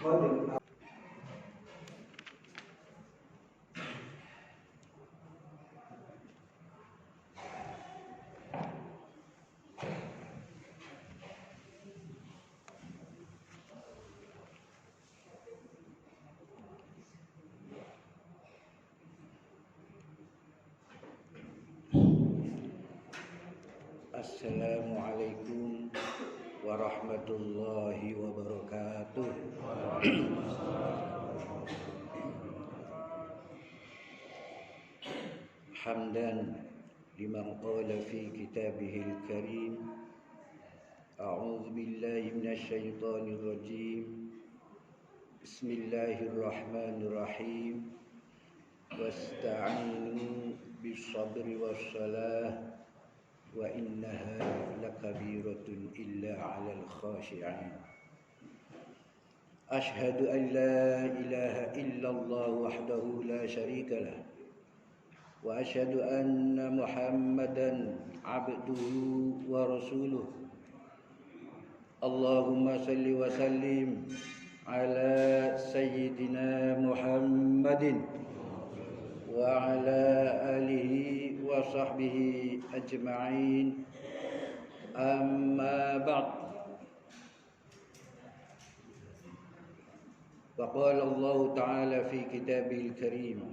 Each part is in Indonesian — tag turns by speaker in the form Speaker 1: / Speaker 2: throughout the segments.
Speaker 1: Assalamualaikum warahmatullahi wabarakatuh. Hamdan liman qala fi kitabihil karim. A'udzu billahi minasy syaithanir rajim. Bismillahirrahmanirrahim. Wasta'inu bis-sabri was-salah wa innaha lakabiratun illa 'alal khashi'in. Ashhadu an la ilaha illallah wahdahu la syarika lah wa ashhadu anna Muhammadan 'abduhu wa rasuluh. Allahumma salli wa sallim ala sayyidina Muhammadin wa ala alihi wa sahbihi ajma'in. Amma ba'd. Faqala Allah Ta'ala fi kitabihil karim.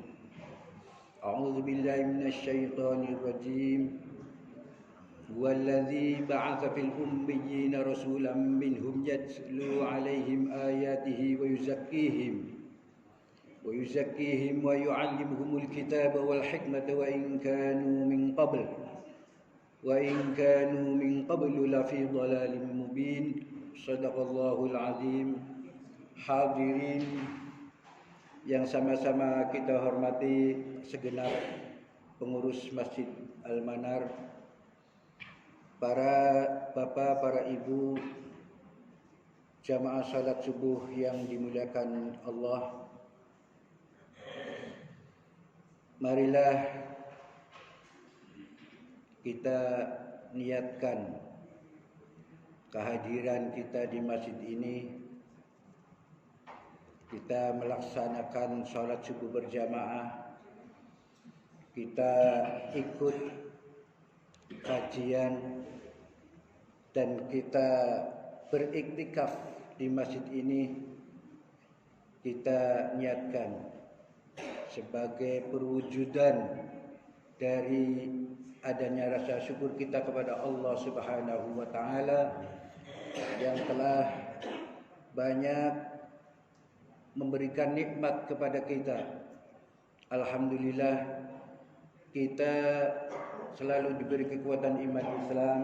Speaker 1: A'udzu billahi minasy syaithanir rajim. Huwallazi ba'atsa fil ummiyina rasulan minhum yatlu 'alaihim ayatihi wa yuzakkihim wa yu'allimuhumul kitaba wal hikmata wa in kanu min qablu lafi dhalalin mubin. Shadaqallahul azim. Hadirin yang sama-sama kita hormati segenap pengurus Masjid Al-Manar, para bapak, para ibu, jamaah salat subuh yang dimuliakan Allah. Marilah kita niatkan kehadiran kita di masjid ini. Kita melaksanakan salat subuh berjamaah. Kita ikut kajian dan kita beriktikaf di masjid ini. Kita niatkan sebagai perwujudan dari adanya rasa syukur kita kepada Allah Subhanahu wa taala yang telah banyak memberikan nikmat kepada kita. Alhamdulillah, kita selalu diberi kekuatan iman Islam.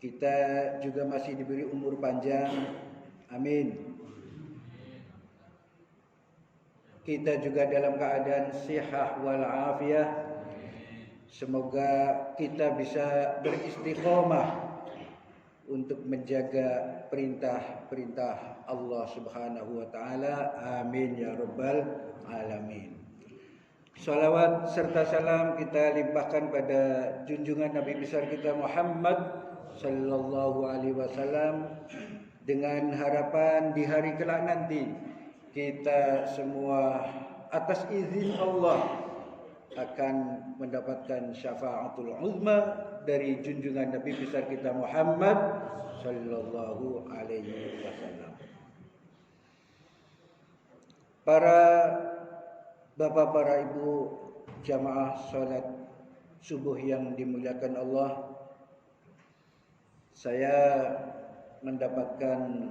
Speaker 1: Kita juga masih diberi umur panjang. Amin. Kita juga dalam keadaan sihah wal afiyah. Semoga kita bisa beristiqomah untuk menjaga perintah-perintah Allah Subhanahu wa taala. Amin ya rabbal alamin. Salawat serta salam kita limpahkan pada junjungan Nabi besar kita Muhammad sallallahu alaihi wasallam, dengan harapan di hari kelak nanti kita semua atas izin Allah akan mendapatkan syafaatul uzma dari junjungan Nabi besar kita Muhammad sallallahu alaihi wasallam. Para bapak, para ibu, jamaah salat subuh yang dimuliakan Allah, saya mendapatkan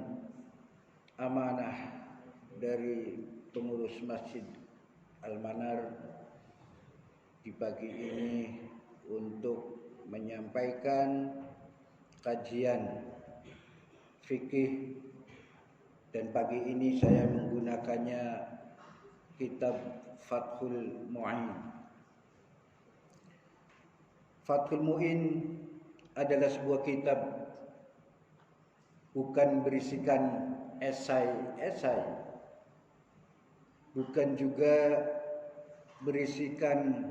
Speaker 1: amanah dari pengurus Masjid Al-Manar di pagi ini untuk menyampaikan kajian fikih, dan pagi ini saya menggunakannya kitab Fathul Mu'in. Fathul Mu'in adalah sebuah kitab bukan berisikan esai-esai, bukan juga berisikan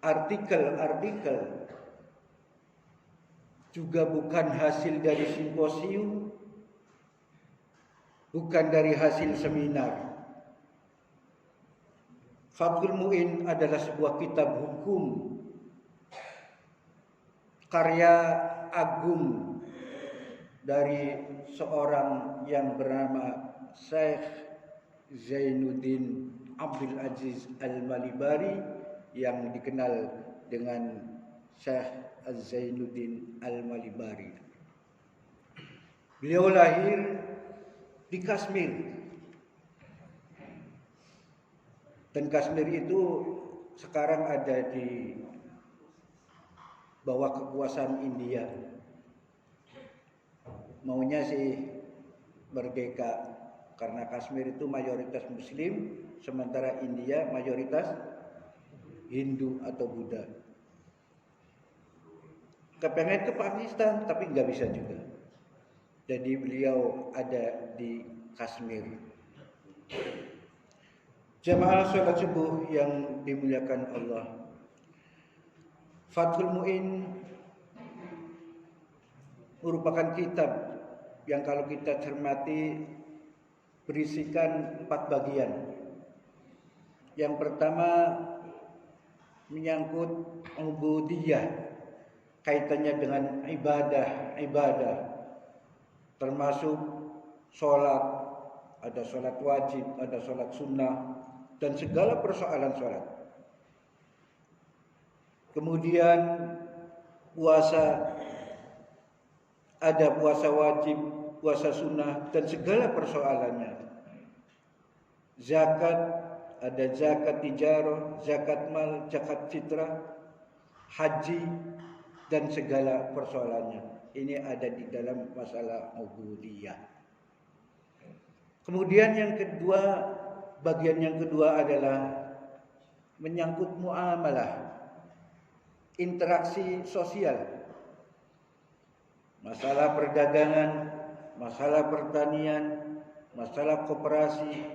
Speaker 1: artikel-artikel, juga bukan hasil dari simposium, bukan dari hasil seminar. Fathul Mu'in adalah sebuah kitab hukum karya agung dari seorang yang bernama Syekh Zainuddin Abdul Aziz Al-Malibari yang dikenal dengan Syekh Zainuddin Al-Malibari. Beliau lahir di Kashmir. Dan Kashmir itu sekarang ada di bawah kekuasaan India. Maunya sih merdeka karena Kashmir itu mayoritas Muslim, sementara India mayoritas Hindu atau Buddha. Kepengen ke Pakistan tapi nggak bisa juga. Jadi beliau ada di Kashmir. Jamaah sholat subuh yang dimuliakan Allah, Fathul Mu'in merupakan kitab yang kalau kita cermati berisikan 4 bagian. Yang pertama menyangkut ubudiyah, kaitannya dengan ibadah, termasuk sholat, ada sholat wajib, ada sholat sunnah, dan segala persoalan sholat. Kemudian puasa, ada puasa wajib, puasa sunnah, dan segala persoalannya. Zakat, ada zakat tijarah, zakat mal, zakat fitrah, haji, dan segala persoalannya. Ini ada di dalam masalah ubudiyah. Kemudian yang kedua, bagian yang kedua adalah menyangkut muamalah, interaksi sosial, masalah perdagangan, masalah pertanian, masalah koperasi,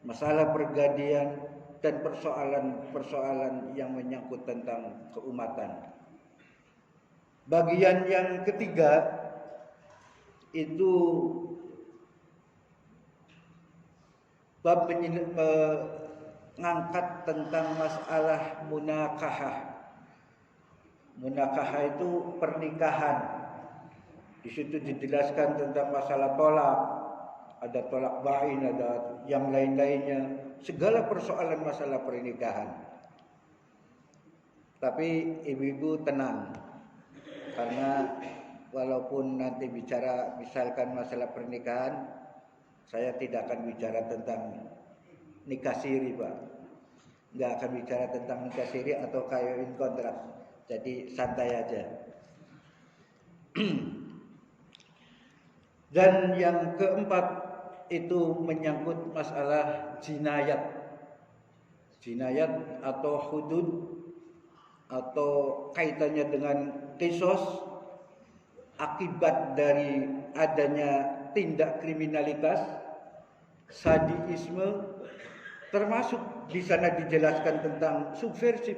Speaker 1: masalah pergadian, dan persoalan-persoalan yang menyangkut tentang keumatan. Bagian yang ketiga itu bab mengangkat tentang masalah munakahah. Munakahah itu pernikahan. Di situ dijelaskan tentang masalah tolak, ada tolak bain, ada yang lain-lainnya, segala persoalan masalah pernikahan. Tapi ibu-ibu tenang, karena walaupun nanti bicara misalkan masalah pernikahan, saya tidak akan bicara tentang nikah siri, Pak. Nggak akan bicara tentang nikah siri atau kawin kontrak. Jadi santai aja. Dan yang keempat itu menyangkut masalah jinayat. Jinayat atau hudud atau kaitannya dengan kisos, akibat dari adanya tindak kriminalitas, sadisme, termasuk di sana dijelaskan tentang subversif,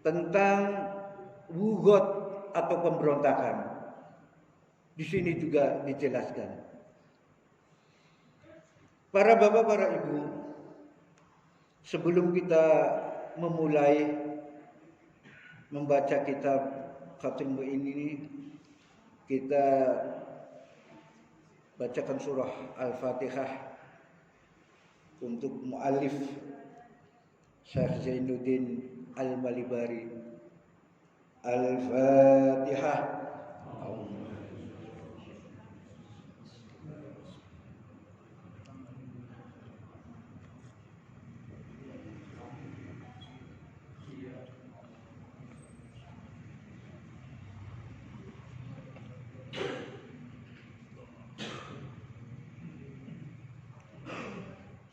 Speaker 1: tentang wugot atau pemberontakan. Di sini juga dijelaskan. Para bapak, para ibu, sebelum kita memulai membaca kitab Fathul Mu'in ini, kita bacakan surah Al-Fatihah untuk muallif Syekh Zainuddin Al-Malibari. Al-Fatihah.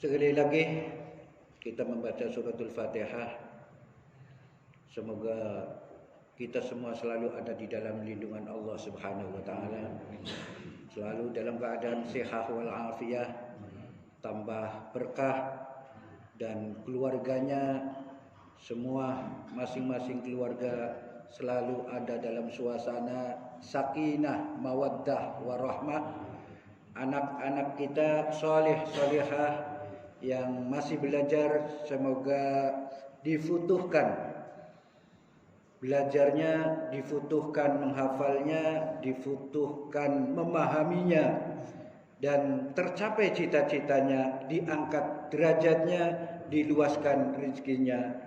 Speaker 1: Sekali lagi kita membaca suratul Fatihah. Semoga kita semua selalu ada di dalam lindungan Allah Subhanahu wa taala. Selalu dalam keadaan sehat wal afiyah, tambah berkah, dan keluarganya semua masing-masing keluarga selalu ada dalam suasana sakinah, mawaddah, warahmah, anak-anak kita soleh solehah yang masih belajar, semoga difutuhkan belajarnya, difutuhkan menghafalnya, difutuhkan memahaminya, dan tercapai cita-citanya, diangkat derajatnya, diluaskan rezekinya.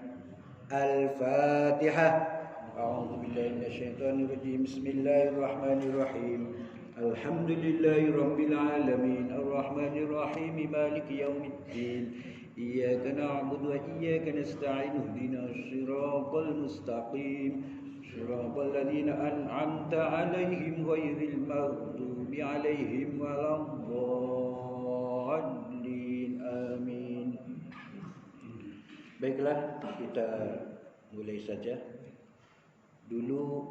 Speaker 1: Al-Fatihah. A'udzu billahi minasyaitonir rajim. Bismillahirrahmanirrahim. Alhamdulillahirabbil alamin. Arrahmanir rahim. Maliki yaumiddin. Iyyaka na'budu wa iyyaka nasta'in. Ihdinas siratal mustaqim. Siratal ladzina an'amta 'alaihim ghairil maghdubi 'alaihim waladdallin. Amin. Baiklah, kita mulai saja. Dulu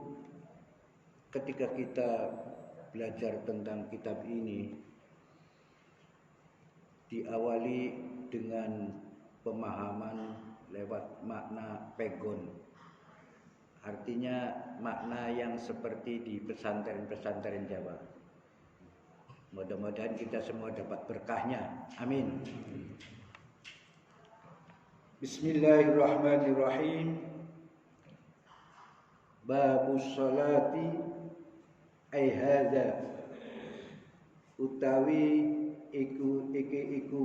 Speaker 1: ketika kita belajar tentang kitab ini, diawali dengan pemahaman lewat makna pegon. Artinya makna yang seperti di pesantren-pesantren Jawa. Mudah-mudahan kita semua dapat berkahnya. Amin. Bismillahirrahmanirrahim. Babus salati ai hadza, utawi iku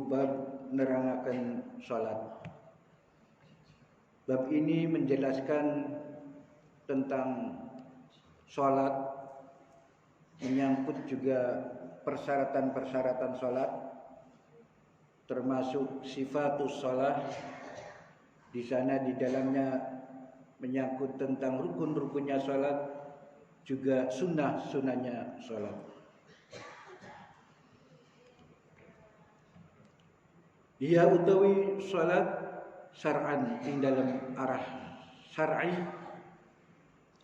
Speaker 1: bab nerangaken salat. Bab ini menjelaskan tentang salat, menyangkut juga persyaratan-persyaratan salat, termasuk sifatus shalah. Di sana di dalamnya menyangkut tentang rukun-rukunnya salat, juga sunnah-sunnahnya salat. Dia utawi salat syar'an ing dalam arah syar'i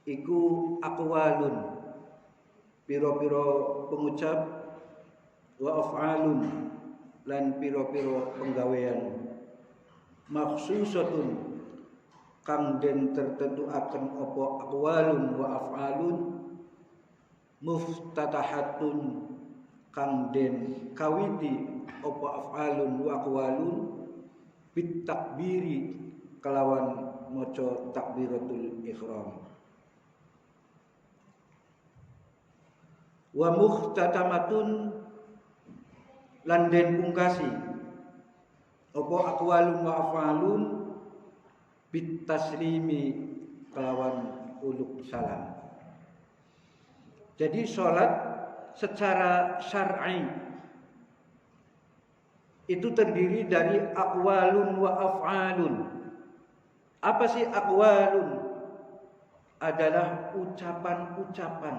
Speaker 1: iku aqwalun, piro-piro pengucap, wa af'alun, lan piro-piro penggawean, makhsusatun, kang den tertentu akan apa aqwalun wa af'alun, muftatahatun, kang den kawiti apa af'alun wa aqwalun, bit takbiri, kelawan maca takbiratul ihram. Wa mukhtatamatun, lan den pungkasi apa aqwalun wa af'alun, bit taslimi, kelawan uluk salam. Jadi salat secara syar'i itu terdiri dari aqwalun wa af'alun. Apa sih aqwalun? Adalah ucapan-ucapan,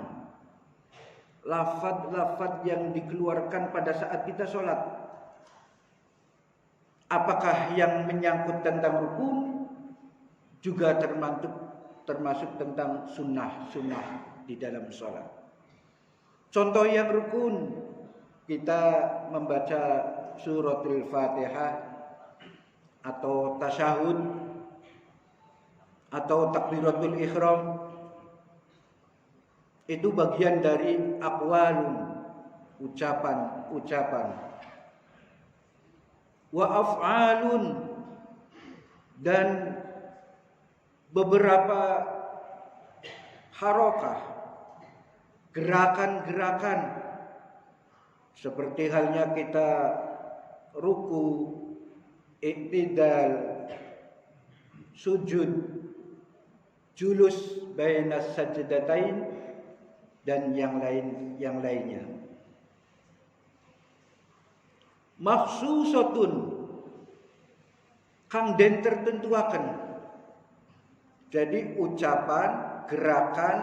Speaker 1: lafaz-lafaz yang dikeluarkan pada saat kita salat. Apakah yang menyangkut tentang rukun, juga termasuk tentang sunnah-sunnah di dalam salat. Contoh yang rukun, kita membaca suratul Fatihah atau tasyahud atau takbiratul ihram, itu bagian dari aqwalun, ucapan-ucapan. Wa af'alun, dan beberapa harakah, gerakan-gerakan, seperti halnya kita ruku, i'tidal, sujud, julus bainas sajdatain, dan yang lainnya. Makhsusatun, kang den tertentuaken. Jadi ucapan, gerakan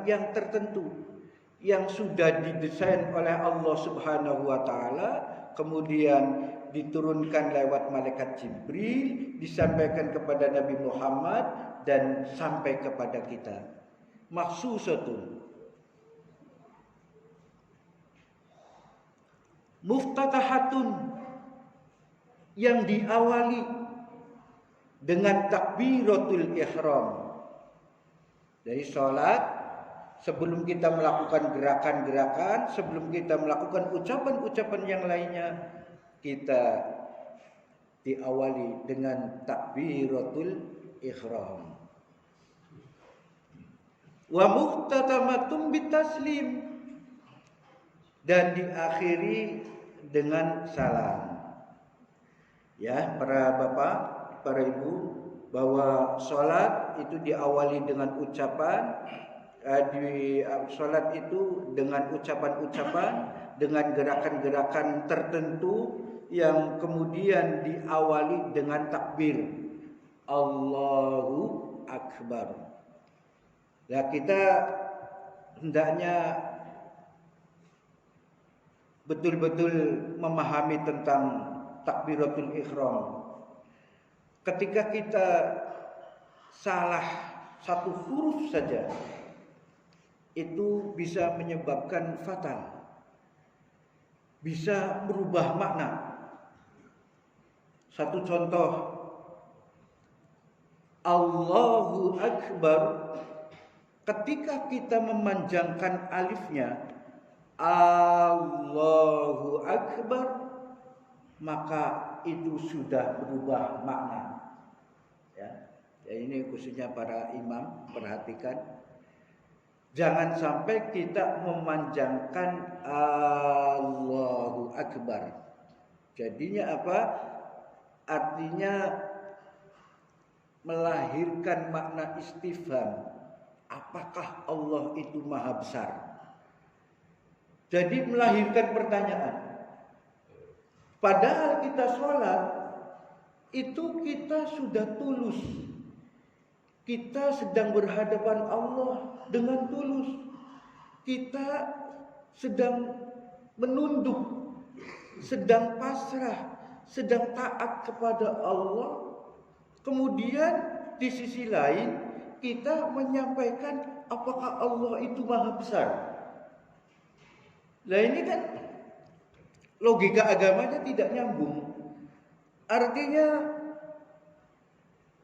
Speaker 1: yang tertentu, yang sudah didesain oleh Allah Subhanahu wa taala, kemudian diturunkan lewat malaikat Jibril, disampaikan kepada Nabi Muhammad, dan sampai kepada kita. Makhsusatun. Muftatahatun, yang diawali dengan takbiratul ihram. Dari salat sebelum kita melakukan gerakan-gerakan, sebelum kita melakukan ucapan-ucapan yang lainnya, kita diawali dengan takbiratul ihram. Wa muhtatamatun bitaslim, dan diakhiri dengan salam. Ya, para bapak, para ibu, bahwa sholat itu diawali dengan ucapan, sholat itu dengan ucapan-ucapan, dengan gerakan-gerakan tertentu yang kemudian diawali dengan takbir Allahu Akbar. Nah, kita hendaknya betul-betul memahami tentang takbiratul ihram. Ketika kita salah satu huruf saja, itu bisa menyebabkan fatal, bisa berubah makna. Satu contoh, Allahu Akbar, ketika kita memanjangkan alifnya, Allahu Akbar, maka itu sudah berubah makna. Ya, ini khususnya para imam, perhatikan. Jangan sampai kita memanjangkan Allahu Akbar. Jadinya apa? Artinya melahirkan makna istifham. Apakah Allah itu maha besar? Jadi melahirkan pertanyaan. Padahal kita sholat, itu kita sudah tulus. Kita sedang berhadapan Allah dengan tulus. Kita sedang menunduk, sedang pasrah, sedang taat kepada Allah. Kemudian di sisi lain kita menyampaikan apakah Allah itu maha besar. Nah, ini kan logika agamanya tidak nyambung. Artinya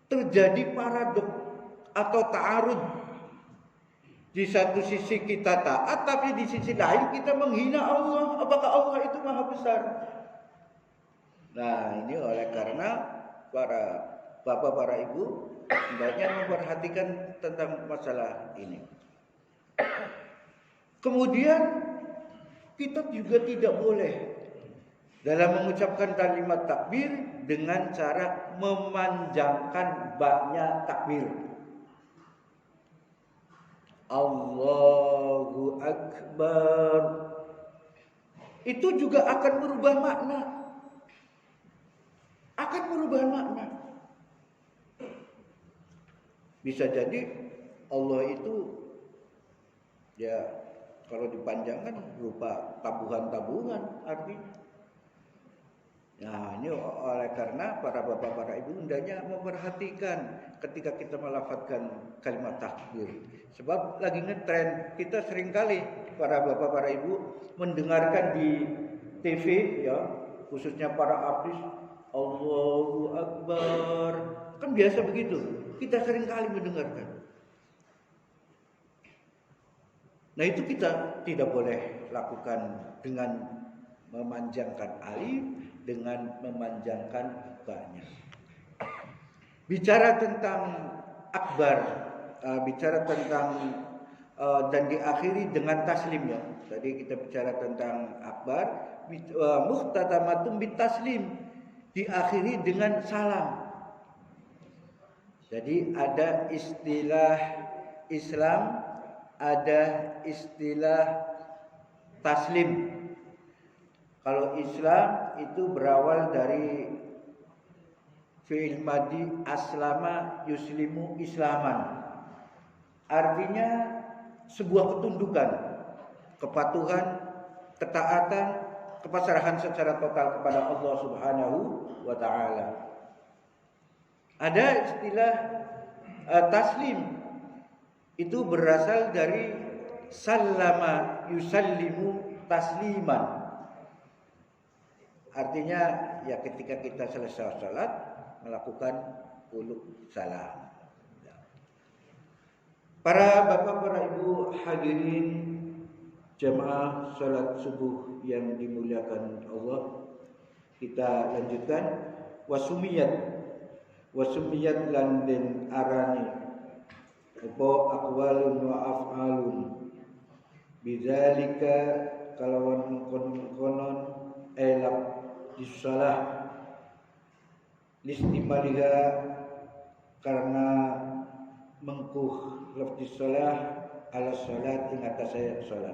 Speaker 1: terjadi paradok atau ta'arud. Di satu sisi kita taat, tapi di sisi lain kita menghina Allah. Apakah Allah itu maha besar? Nah, ini oleh karena para bapak, para ibu hendaknya memperhatikan tentang masalah ini. Kemudian kita juga tidak boleh dalam mengucapkan kalimat takbir dengan cara memanjangkan baknya takbir. Allahu Akbar. Itu juga akan merubah makna. Akan merubah makna. Bisa jadi Allah itu ya kalau dipanjangkan berupa tabuhan-tabuhan artinya. Nah, ini oleh karena para bapak, para ibu hendaknya memperhatikan ketika kita melafadzkan kalimat takbir. Sebab lagi ngetren, kita seringkali para bapak, para ibu mendengarkan di TV ya, khususnya para artis, Allahu Akbar. Kan biasa begitu. Kita seringkali mendengarkan. Nah, itu kita tidak boleh lakukan dengan memanjangkan alif, dengan memanjangkan ba-nya. Bicara tentang akbar, bicara tentang dan diakhiri dengan taslim ya. Tadi kita bicara tentang akbar, muhtatamatun bitaslim, diakhiri dengan salam. Jadi ada istilah Islam, ada istilah taslim. Kalau Islam itu berawal dari fi'il madhi aslama yuslimu islaman. Artinya sebuah ketundukan, kepatuhan, ketaatan, kepasrahan secara total kepada Allah Subhanahu wa taala. Ada istilah taslim. Itu berasal dari sallama yusallimu tasliman. Artinya ya ketika kita selesai salat melakukan qulub salam. Para bapak, para ibu hadirin jamaah salat subuh yang dimuliakan Allah, kita lanjutkan. Wasumiyat lan den arani apa aqwalun wa af'alun bidzalika kalawan konon elak disalah listimaliha karena mengkuh lafzi salah ala salat ing atas salat.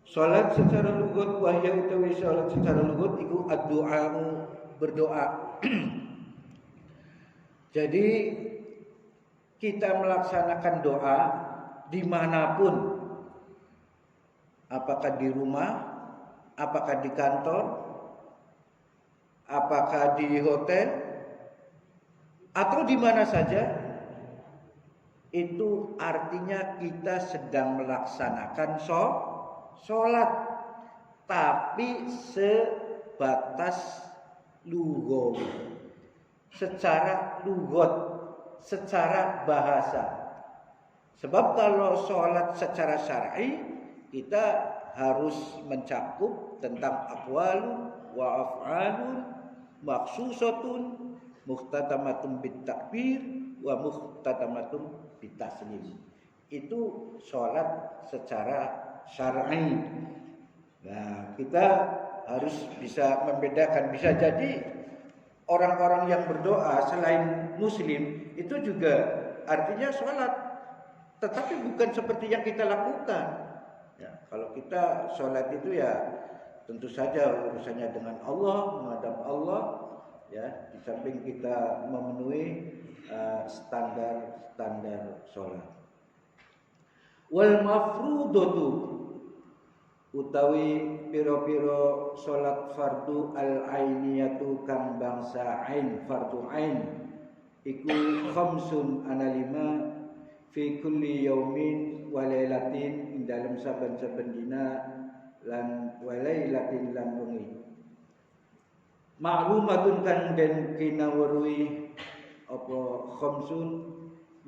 Speaker 1: Salat secara lugat wahya utawi salat secara lugat iku ad-du'a, berdoa. Jadi kita melaksanakan doa dimanapun, apakah di rumah, apakah di kantor, apakah di hotel, atau di mana saja, itu artinya kita sedang melaksanakan sholat, tapi sebatas lughawi, secara lugot, secara bahasa. Sebab kalau sholat secara syar'i, kita harus mencakup tentang aqwalun wa af'alun maksusatun muhtatamatun bitakbir wa muhtatamatun bitaslim. Itu sholat secara syar'i. Nah, kita harus bisa membedakan. Bisa jadi orang-orang yang berdoa selain muslim itu juga artinya sholat, tetapi bukan seperti yang kita lakukan. Ya, kalau kita sholat itu ya tentu saja urusannya dengan Allah, menghadap Allah, ya, di samping kita memenuhi standar sholat. Wal mafrudatu utawi piro-piro sholat fardu al-ainiyatu kang bangsa ain, fardu ain iku khamsun ana 5 fi kulli yaumin wa lailatin ing dalam saben-saben dina lan wa lailatin lan wengi. Ma'lumatun kan den kinawruhi apa khamsun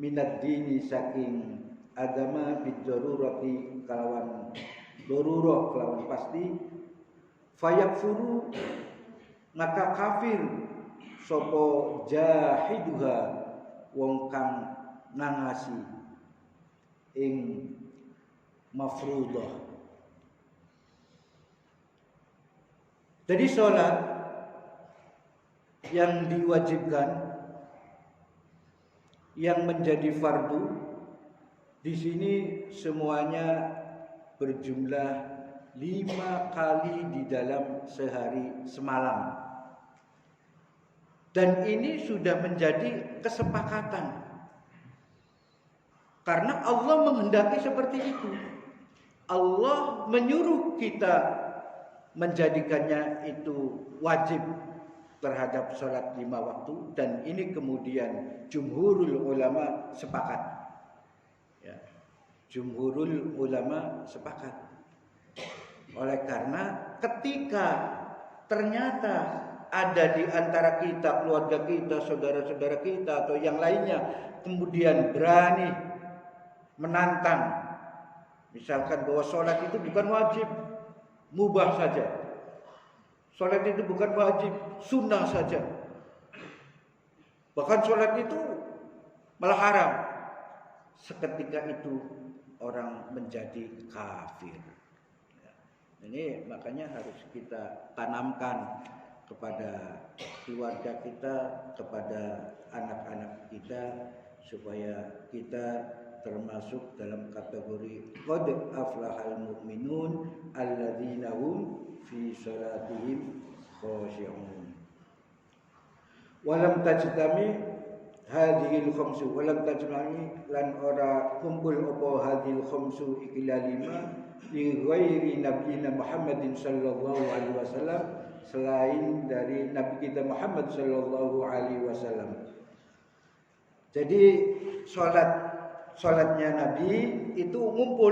Speaker 1: minad dini saking agama bidarurati kalawan darurah kelawan pasti fayakfuru maka kafir sapa jahiduha wong kang nangasi ing mafruḍah. Jadi sholat yang diwajibkan, yang menjadi fardu di sini semuanya berjumlah 5 kali di dalam sehari semalam. Dan ini sudah menjadi kesepakatan. Karena Allah menghendaki seperti itu. Allah menyuruh kita menjadikannya itu wajib terhadap sholat 5 waktu. Dan ini kemudian jumhurul ulama sepakat. Ya. Jumhurul ulama sepakat. Oleh karena ketika ternyata ada di antara kita, keluarga kita, saudara-saudara kita atau yang lainnya kemudian berani menantang, misalkan bahwa sholat itu bukan wajib, mubah saja. Sholat itu bukan wajib, sunnah saja. Bahkan sholat itu malah haram. Seketika itu orang menjadi kafir. Ini makanya harus kita tanamkan kepada keluarga kita, kepada anak-anak kita, supaya kita termasuk dalam kategori qad aflahal mu'minun alladzina hum fi shalatihim khashi'un. Walam tajtami hadhil khamsu, walam tajtami lan ora kumpul apa hadhil khamsu ikila 5 li ghairi nabiyina Muhammadin sallallahu alaihi wasallam, selain dari Nabi kita Muhammad sallallahu alaihi wasallam. Jadi sholatnya Nabi itu ngumpul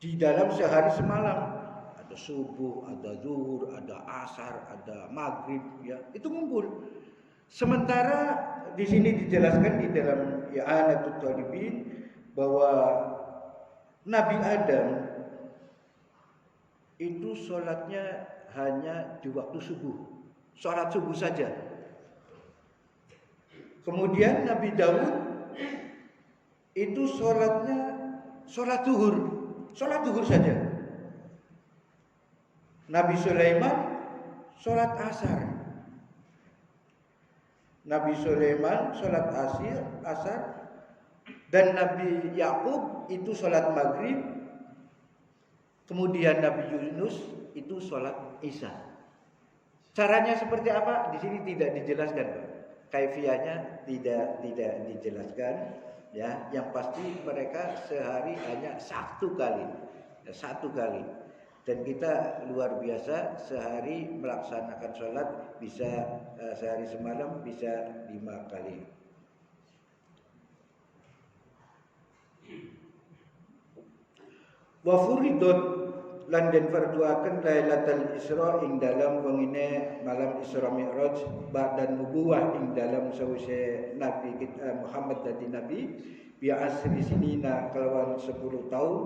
Speaker 1: di dalam sehari semalam. Ada subuh, ada zuhur, ada asar, ada maghrib, ya itu ngumpul. Sementara di sini dijelaskan di dalam I'anatul Talibin bahwa Nabi Adam itu sholatnya hanya di waktu subuh, sholat subuh saja. Kemudian Nabi Daud itu sholatnya sholat zuhur saja. Nabi Sulaiman sholat asar. Nabi Sulaiman sholat asar, dan Nabi Yakub itu sholat maghrib. Kemudian Nabi Yunus itu sholat isya. Caranya seperti apa? Di sini tidak dijelaskan. Kaifiyahnya tidak dijelaskan. Ya, yang pasti mereka sehari hanya satu kali. Dan kita luar biasa, sehari melaksanakan sholat bisa sehari semalam bisa 5 kali. Wa furidot lan den farduaken Lailatul Isra ing dalam wengine malam Isra Mi'raj ba'dan nubuwah ing dalam sawise Nabi kita Muhammad dadi nabi bi asri sinina kelawan 10 tahun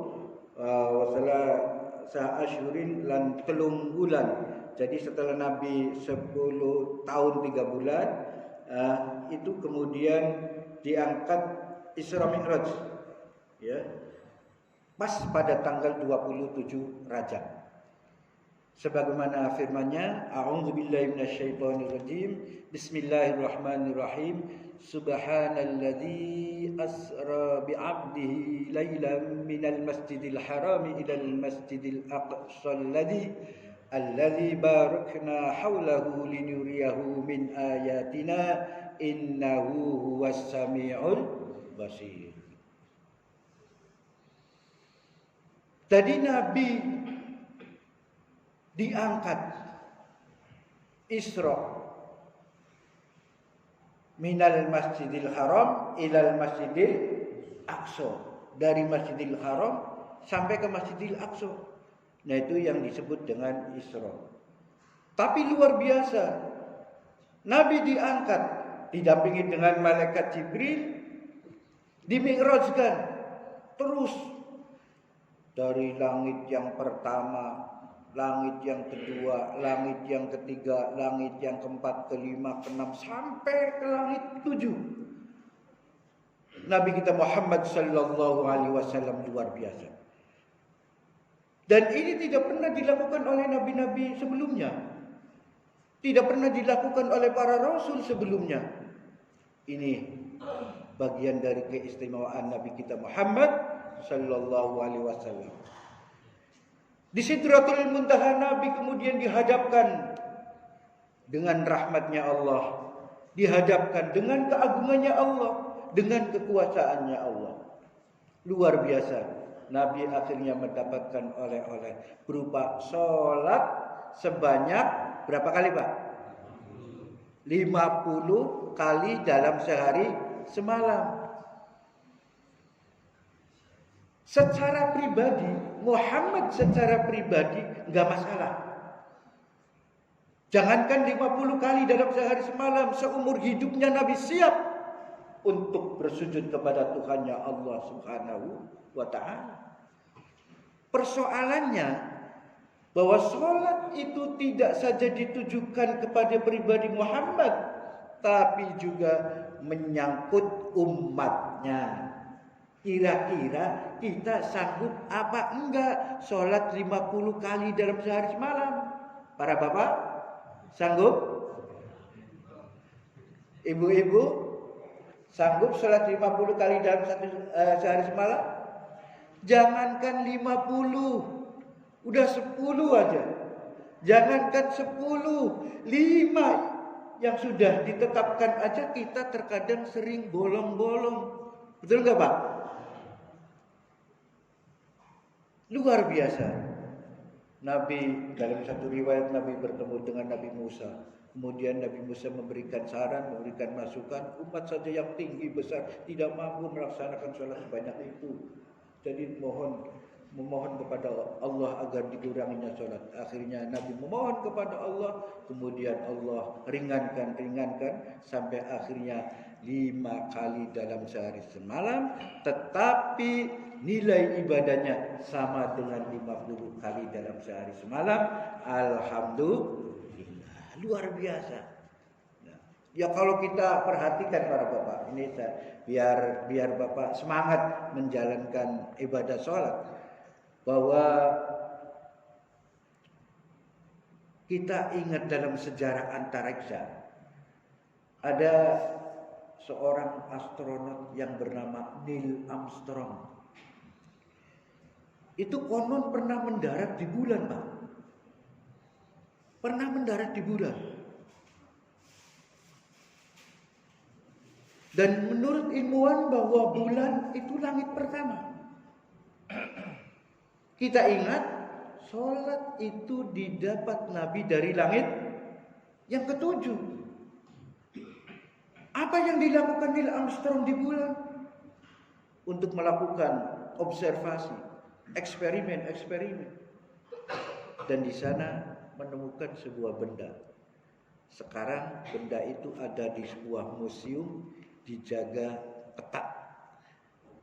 Speaker 1: wasala sa asyurin lan 3 bulan. Jadi setelah Nabi 10 tahun 3 bulan itu kemudian diangkat Isra Mi'raj, ya. Pas pada tanggal 27 Rajab. Sebagaimana firman-Nya, A'udzubillahi minasyaitonirrajim. Bismillahirrahmanirrahim. Subhanalladzi asra bi'abdihi lailan minal masjidil harami ilal masjidil aqsal alladzi barakna haulahu linuriyahu min ayatina innahu huwas samiul basir. Tadi Nabi diangkat Isra minal masjidil haram ilal masjidil aqsa, dari masjidil haram sampai ke masjidil aqsa. Nah, itu yang disebut dengan Isra. Tapi luar biasa, Nabi diangkat didampingi dengan malaikat Jibril, dimi'rajkan terus dari langit yang pertama, langit yang kedua, langit yang ketiga, langit yang keempat, kelima, keenam, sampai ke langit 7. Nabi kita Muhammad sallallahu alaihi wasallam luar biasa. Dan ini tidak pernah dilakukan oleh nabi-nabi sebelumnya. Tidak pernah dilakukan oleh para rasul sebelumnya. Ini bagian dari keistimewaan Nabi kita Muhammad sallallahu alaihi wasallam. Di Sidratul Muntaha Nabi kemudian dihadapkan dengan rahmatnya Allah, dihadapkan dengan keagungannya Allah, dengan kekuasaannya Allah. Luar biasa. Nabi akhirnya mendapatkan oleh-oleh berupa sholat sebanyak berapa kali, Pak? 50 kali dalam sehari semalam. Secara pribadi, Muhammad secara pribadi enggak masalah. Jangankan 50 kali dalam sehari semalam, seumur hidupnya Nabi siap untuk bersujud kepada Tuhannya Allah Subhanahu wa ta'ala. Persoalannya bahwa sholat itu tidak saja ditujukan kepada pribadi Muhammad, tapi juga menyangkut umatnya. Kira-kira kita sanggup apa enggak sholat 50 kali dalam sehari semalam? Para bapak sanggup? Ibu-ibu sanggup sholat 50 kali dalam sehari semalam? Jangankan 50, udah 10 aja. Jangankan 10, 5 yang sudah ditetapkan aja kita terkadang sering bolong-bolong. Betul enggak, Pak? Luar biasa. Nabi dalam satu riwayat Nabi bertemu dengan Nabi Musa. Kemudian Nabi Musa memberikan saran, memberikan masukan. Umat saja yang tinggi besar tidak mampu melaksanakan sholat sebanyak itu. Jadi memohon kepada Allah agar dikuranginya sholat. Akhirnya Nabi memohon kepada Allah, kemudian Allah ringankan sampai akhirnya 5 kali dalam sehari semalam, tetapi nilai ibadahnya sama dengan 50 kali dalam sehari semalam. Alhamdulillah, luar biasa. Ya kalau kita perhatikan para bapak, ini biar bapak semangat menjalankan ibadah sholat, bahwa kita ingat dalam sejarah antariksa ada seorang astronot yang bernama Neil Armstrong. Itu konon pernah mendarat di bulan, Pak. Pernah mendarat di bulan. Dan menurut ilmuwan bahwa bulan itu langit pertama. Kita ingat, sholat itu didapat Nabi dari langit yang ketujuh. Apa yang dilakukan Neil Armstrong di bulan? Untuk melakukan observasi, eksperimen. Dan di sana menemukan sebuah benda. Sekarang benda itu ada di sebuah museum, dijaga ketat,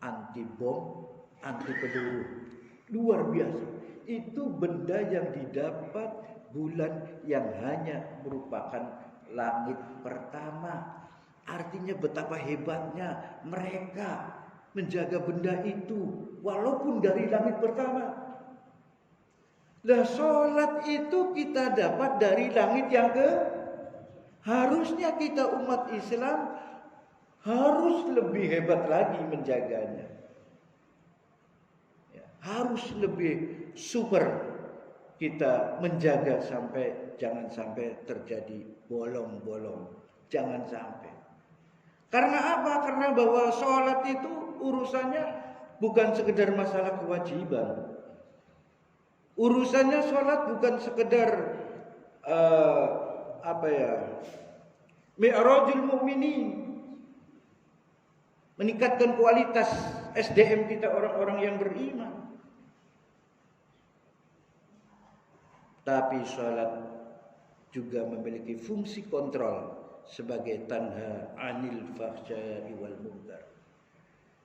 Speaker 1: anti bom, anti peluru. Luar biasa. Itu benda yang didapat bulan yang hanya merupakan langit pertama. Artinya betapa hebatnya mereka menjaga benda itu walaupun dari langit pertama. Lah sholat itu kita dapat dari langit yang harusnya kita umat Islam harus lebih hebat lagi menjaganya. Ya, harus lebih super kita menjaga jangan sampai terjadi bolong-bolong. Jangan sampai. Karena apa? Karena bahwa sholat itu urusannya bukan sekedar masalah kewajiban. Urusannya sholat bukan sekedar mi'rajul mu'minin, meningkatkan kualitas SDM kita orang-orang yang beriman. Tapi sholat juga memiliki fungsi kontrol sebagai tanha 'anil fahsya'i wal munkar.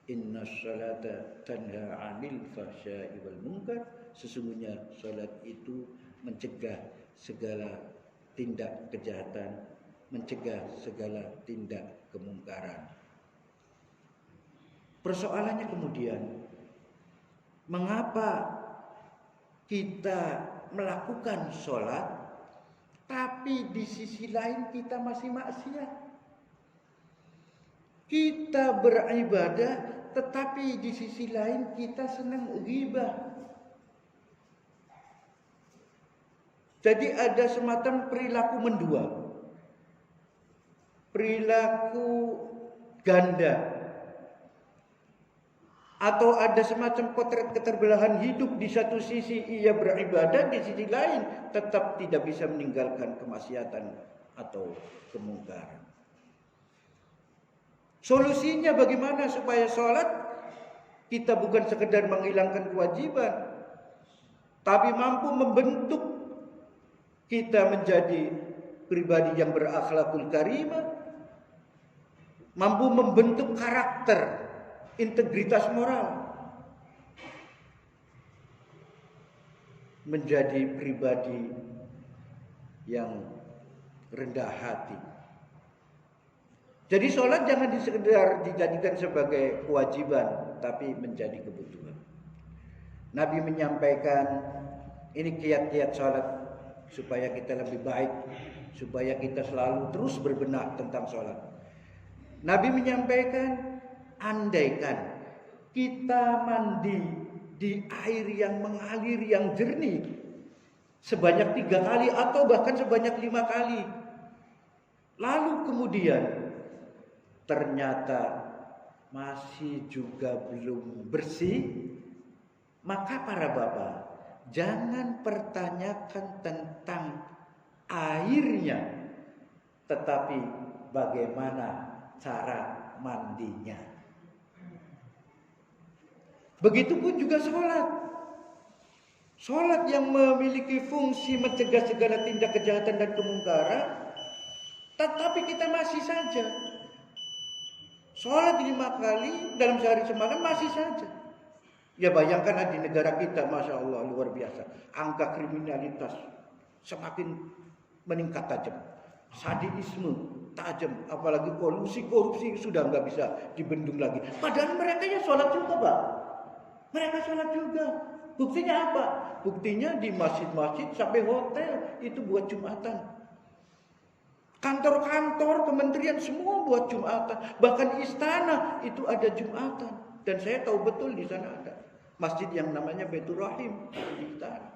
Speaker 1: Inna sholata tanha 'anil fahsya'i wal munkar. Sesungguhnya sholat itu mencegah segala tindak kejahatan, mencegah segala tindak kemungkaran. Persoalannya kemudian, mengapa kita melakukan sholat, tapi di sisi lain kita masih maksiat? Kita beribadah, tetapi di sisi lain kita senang ghibah. Jadi ada semacam perilaku mendua, perilaku ganda. Atau ada semacam potret keterbelahan hidup, di satu sisi ia beribadah, di sisi lain tetap tidak bisa meninggalkan kemaksiatan atau kemungkaran. Solusinya bagaimana supaya sholat kita bukan sekedar menghilangkan kewajiban, tapi mampu membentuk kita menjadi pribadi yang berakhlakul karimah, mampu membentuk karakter, integritas moral, menjadi pribadi yang rendah hati. Jadi sholat jangan sekedar dijadikan sebagai kewajiban, tapi menjadi kebutuhan. Nabi menyampaikan ini kiat-kiat sholat supaya kita lebih baik, supaya kita selalu terus berbenah tentang sholat. Nabi menyampaikan, andaikan kita mandi di air yang mengalir yang jernih sebanyak 3 kali atau bahkan sebanyak 5 kali, lalu kemudian ternyata masih juga belum bersih, maka para bapak jangan pertanyakan tentang airnya, tetapi bagaimana cara mandinya. Begitupun juga sholat. Sholat yang memiliki fungsi mencegah segala tindak kejahatan dan kemungkaran, tetapi kita masih saja sholat 5 kali dalam sehari semalam masih saja. Ya bayangkan di negara kita, Masya Allah luar biasa, angka kriminalitas semakin meningkat tajam, sadisme tajam, apalagi korupsi sudah nggak bisa dibendung lagi. Padahal mereka ya sholat juga, Pak. Mereka sholat juga. Buktinya apa? Buktinya di masjid-masjid sampai hotel itu buat Jumatan. Kantor-kantor, kementerian semua buat Jumatan. Bahkan istana itu ada Jumatan. Dan saya tahu betul di sana ada masjid yang namanya Baitur Rahim di istana.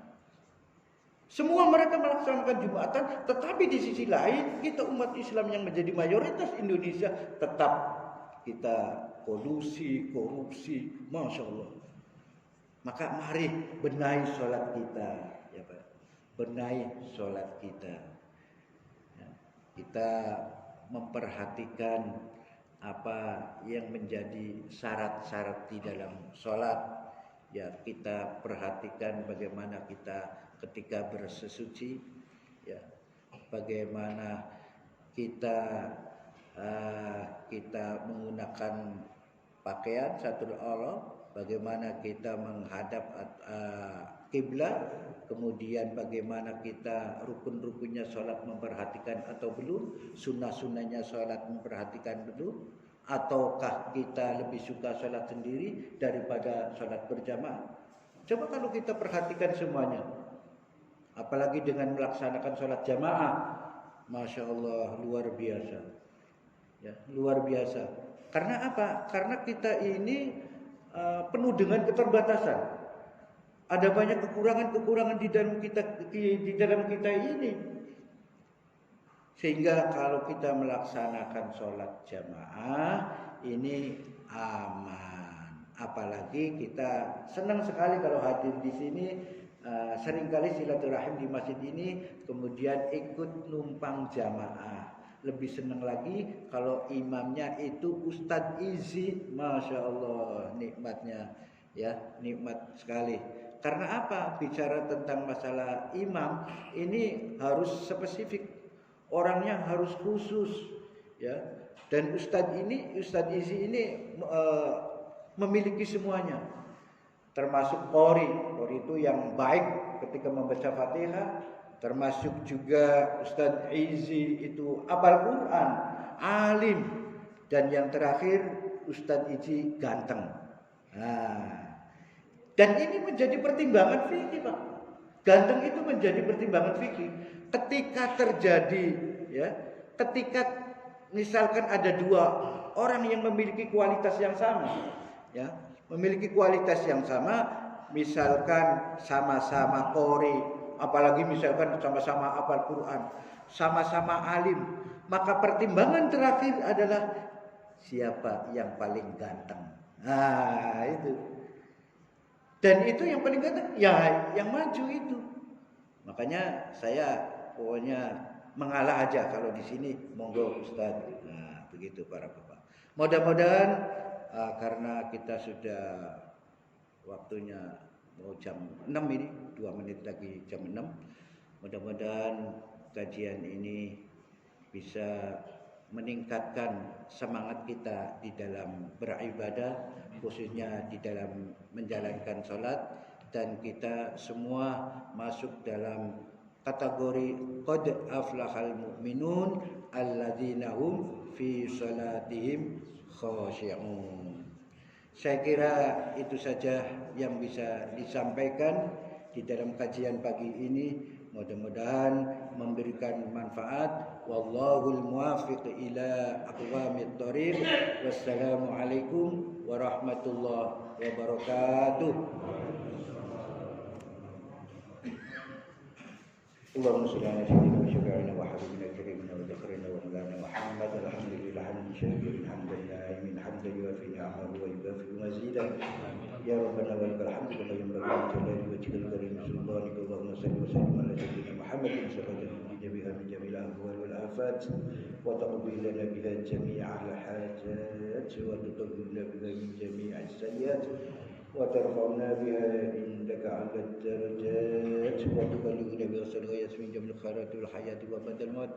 Speaker 1: Semua mereka melaksanakan Jumatan, tetapi di sisi lain kita umat Islam yang menjadi mayoritas Indonesia tetap kita kolusi, korupsi, Masya Allah. Maka mari benahi sholat kita, ya Pak. Benahi sholat kita. Ya, kita memperhatikan apa yang menjadi syarat-syarat di dalam sholat. Ya, kita perhatikan bagaimana kita ketika bersesuci, ya, bagaimana kita menggunakan pakaian satrul aurat, bagaimana kita menghadap kiblat, kemudian bagaimana kita rukun-rukunnya sholat memperhatikan atau belum, sunnah-sunnahnya sholat memperhatikan belum, ataukah kita lebih suka sholat sendiri daripada sholat berjamaah. Coba kalau kita perhatikan semuanya, apalagi dengan melaksanakan sholat jamaah, Masya Allah luar biasa, ya, luar biasa. Karena apa? Karena kita ini penuh dengan keterbatasan. Ada banyak kekurangan-kekurangan di dalam kita ini. Sehingga kalau kita melaksanakan sholat jamaah ini aman. Apalagi kita senang sekali kalau hadir di sini, seringkali silaturahim di masjid ini, kemudian ikut numpang jamaah. Lebih senang lagi kalau imamnya itu Ustadz Izi, Masya Allah, nikmatnya, ya, nikmat sekali. Karena apa? Bicara tentang masalah imam ini harus spesifik, orangnya harus khusus, ya. Dan Ustadz Izi ini memiliki semuanya, termasuk qori itu yang baik ketika membaca Fatihah. Termasuk juga Ustadz Izi itu hafal Quran, alim, dan yang terakhir Ustadz Izi ganteng. Dan ini menjadi pertimbangan fikih, Pak. Ganteng itu menjadi pertimbangan fikih. Ketika terjadi, ya, ketika misalkan ada 2 orang yang memiliki kualitas yang sama, ya, memiliki kualitas yang sama, misalkan sama-sama qori, apalagi misalkan sama-sama hafal Quran, sama-sama alim, maka pertimbangan terakhir adalah siapa yang paling ganteng. Itu. Dan itu yang paling ganteng, ya yang maju itu. Makanya saya pokoknya mengalah aja kalau di sini, monggo Ustaz. Begitu para bapak. Mudah-mudahan karena kita sudah waktunya mau jam 6 ini, 2 menit lagi jam 6. Mudah-mudahan kajian ini bisa meningkatkan semangat kita di dalam beribadah, khususnya di dalam menjalankan sholat, dan kita semua masuk dalam kategori qad aflahal mu'minun alladzina hum fi sholatihim khashi'un. Saya kira itu saja yang bisa disampaikan di dalam kajian pagi ini. Mudah-mudahan memberikan manfaat. Wallahul muwaffiq ila aqwamit thoriq. Wassalamualaikum warahmatullahi wabarakatuh. Allahumma shalli ala sayyidina wa syafi'ina wa habibina karimina wa dhakrina wa mulana Muhammad. Alhamdulillah hamdan syakirin hamdan na'imin hamdan yuwafi ni'amahu wa yukafi mazidah. Ya Rabbana wa lakal hamdu kama yanbaghi li jalali wajhikal karim sultanika. Allahumma shalli wa sallim ala sayyidina Muhammadin sallallahu alaihi biha min jamil ahwal wal afat wa taqdi lana biha jami'al hajat wa tutahhir lana biha min jami'is sayyiat wa tarfa'na biha indaka 'ala ad-darajat sebuah tubalugna bi rasul ghayas min jamil khairatul hayati wa badal maut.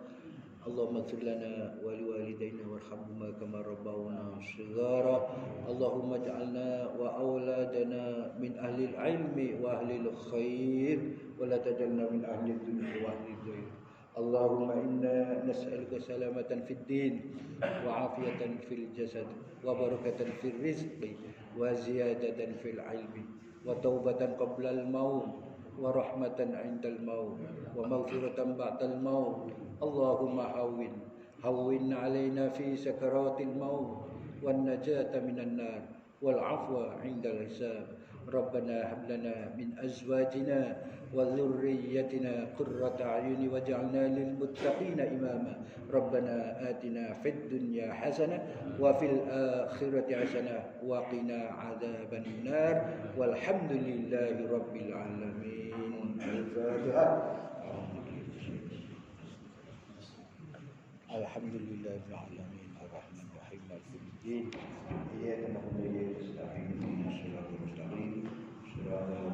Speaker 1: Allahumma ighfir lana wa liwalidayna warhamhuma kama rabbawna shighara. Allahumma ij'alna wa auladana min ahli al-ilmi wa ahli al-khair wa la tajalna min ahli al-dunya wa ahli al-khair. Allahumma inna nas'aluka salamatan fid din wa afiyatan fil jasad wa barakatan fil rizqi wa ziyadatan fil ilmi wa taubatan qabla al-maut wa rahmatan 'indal maut wa maghfiratan ba'dal maut. Allahumma hawwin 'alaina fi sakaratil maut wan najata minan nar wal 'afwa 'indal hisab. Rabbana hab lana min azwajina wa dhurriyyatina qurrata a'yuni waj'alna lil muttaqina imama. Rabbana atina fid dunya hasanah wa fil akhirati hasanah wa qina adzaban nar. Walhamdulillahi rabbil alamin. Al-Fatihah. Alhamdulillahil alamin arrahmanir rahim maliki yaumiddin iyyaka na'budu wa iyyaka nasta'in ihdinas siratal mustaqim siratal